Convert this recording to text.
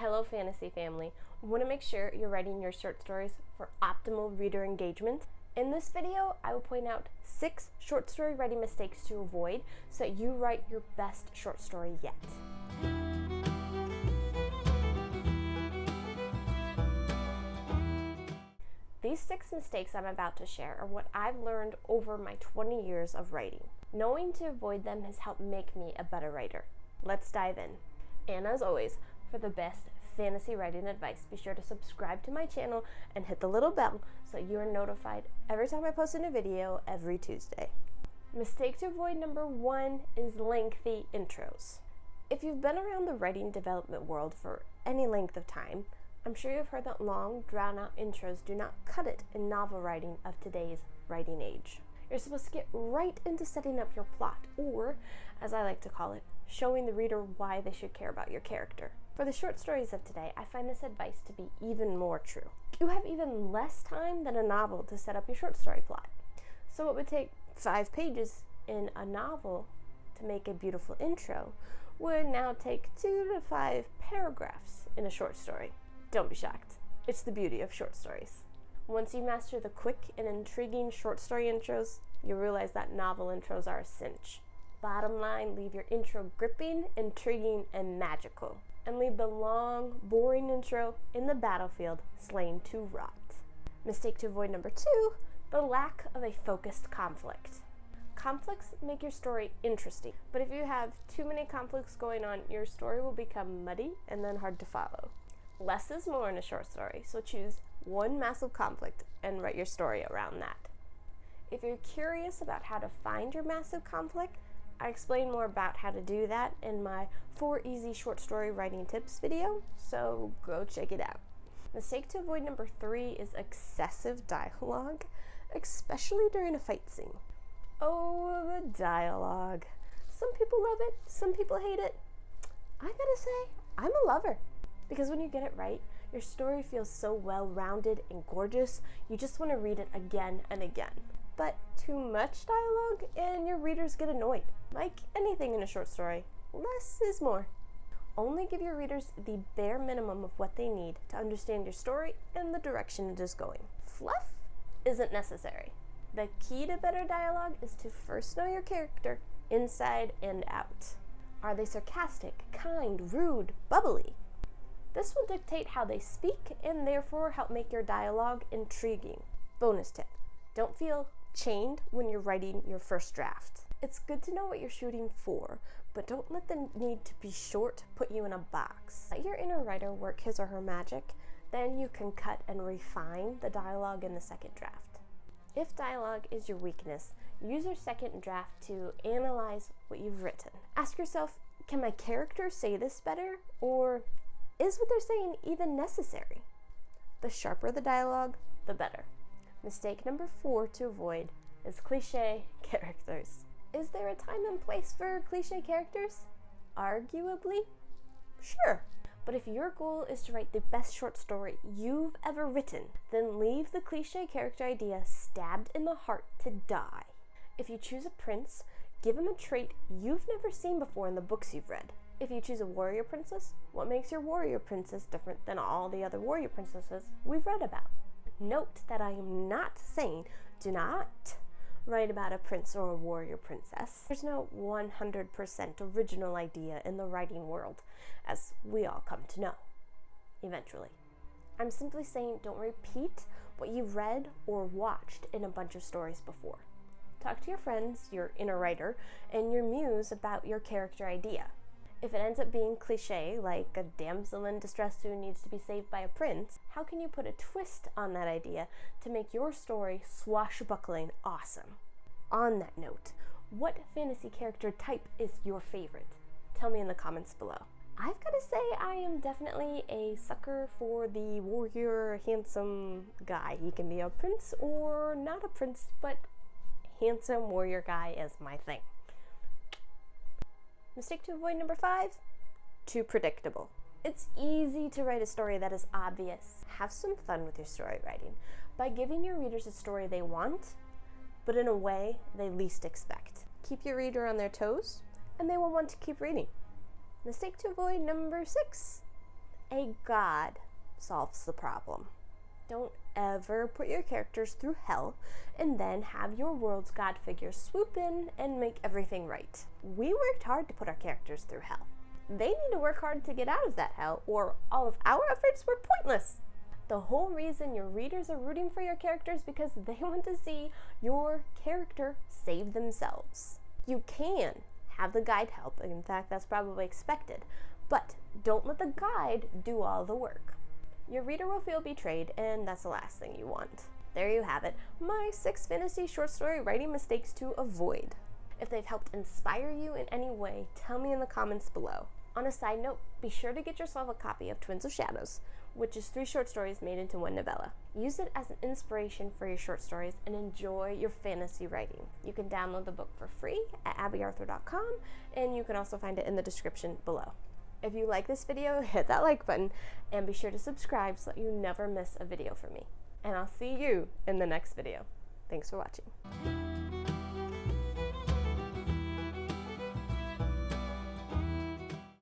Hello fantasy family. Want to make sure you're writing your short stories for optimal reader engagement? In this video, I will point out 6 short story writing mistakes to avoid so that you write your best short story yet. These 6 mistakes I'm about to share are what I've learned over my 20 years of writing. Knowing to avoid them has helped make me a better writer. Let's dive in. And as always, for the best fantasy writing advice, be sure to subscribe to my channel and hit the little bell so that you are notified every time I post a new video every Tuesday. Mistake to avoid number 1 is lengthy intros. If you've been around the writing development world for any length of time, I'm sure you've heard that long, drawn-out intros do not cut it in novel writing of today's writing age. You're supposed to get right into setting up your plot, or, as I like to call it, showing the reader why they should care about your character. For the short stories of today, I find this advice to be even more true. You have even less time than a novel to set up your short story plot. So what would take 5 pages in a novel to make a beautiful intro would now take 2 to 5 paragraphs in a short story. Don't be shocked. It's the beauty of short stories. Once you master the quick and intriguing short story intros, you realize that novel intros are a cinch. Bottom line, leave your intro gripping, intriguing, and magical. And leave the long, boring intro in the battlefield, slain to rot. Mistake to avoid number 2, the lack of a focused conflict. Conflicts make your story interesting, but if you have too many conflicts going on, your story will become muddy and then hard to follow. Less is more in a short story, so choose one massive conflict and write your story around that. If you're curious about how to find your massive conflict, I explain more about how to do that in my 4 easy short story writing tips video, so go check it out. Mistake to avoid number 3 is excessive dialogue, especially during a fight scene. Oh, the dialogue. Some people love it, some people hate it. I gotta say, I'm a lover. Because when you get it right, your story feels so well-rounded and gorgeous, you just want to read it again and again. But too much dialogue and your readers get annoyed. Like anything in a short story, less is more. Only give your readers the bare minimum of what they need to understand your story and the direction it is going. Fluff isn't necessary. The key to better dialogue is to first know your character inside and out. Are they sarcastic, kind, rude, bubbly? This will dictate how they speak and therefore help make your dialogue intriguing. Bonus tip, don't feel chained when you're writing your first draft. It's good to know what you're shooting for, but don't let the need to be short put you in a box. Let your inner writer work his or her magic, then you can cut and refine the dialogue in the second draft. If dialogue is your weakness, use your second draft to analyze what you've written. Ask yourself, can my character say this better, or is what they're saying even necessary? The sharper the dialogue, the better. Mistake number 4 to avoid is cliche characters. Is there a time and place for cliche characters? Arguably, sure. But if your goal is to write the best short story you've ever written, then leave the cliche character idea stabbed in the heart to die. If you choose a prince, give him a trait you've never seen before in the books you've read. If you choose a warrior princess, what makes your warrior princess different than all the other warrior princesses we've read about? Note that I am not saying do not write about a prince or a warrior princess. There's no 100% original idea in the writing world, as we all come to know, eventually. I'm simply saying don't repeat what you've read or watched in a bunch of stories before. Talk to your friends, your inner writer, and your muse about your character idea. If it ends up being cliche, like a damsel in distress who needs to be saved by a prince, how can you put a twist on that idea to make your story swashbuckling awesome? On that note, what fantasy character type is your favorite? Tell me in the comments below. I've got to say I am definitely a sucker for the warrior, handsome guy. He can be a prince or not a prince, but handsome warrior guy is my thing. Mistake to avoid number 5, too predictable. It's easy to write a story that is obvious. Have some fun with your story writing by giving your readers a story they want, but in a way they least expect. Keep your reader on their toes, and they will want to keep reading. Mistake to avoid number 6, a god solves the problem. Don't ever put your characters through hell and then have your world's god figure swoop in and make everything right. We worked hard to put our characters through hell. They need to work hard to get out of that hell, or all of our efforts were pointless. The whole reason your readers are rooting for your characters because they want to see your character save themselves. You can have the guide help. In fact, that's probably expected. But don't let the guide do all the work. Your reader will feel betrayed, and that's the last thing you want. There you have it, my 6 fantasy short story writing mistakes to avoid. If they've helped inspire you in any way, tell me in the comments below. On a side note, be sure to get yourself a copy of Twins of Shadows, which is 3 short stories made into one novella. Use it as an inspiration for your short stories and enjoy your fantasy writing. You can download the book for free at abbyarthur.com, and you can also find it in the description below. If you like this video, hit that like button and be sure to subscribe so that you never miss a video from me. And I'll see you in the next video. Thanks for watching.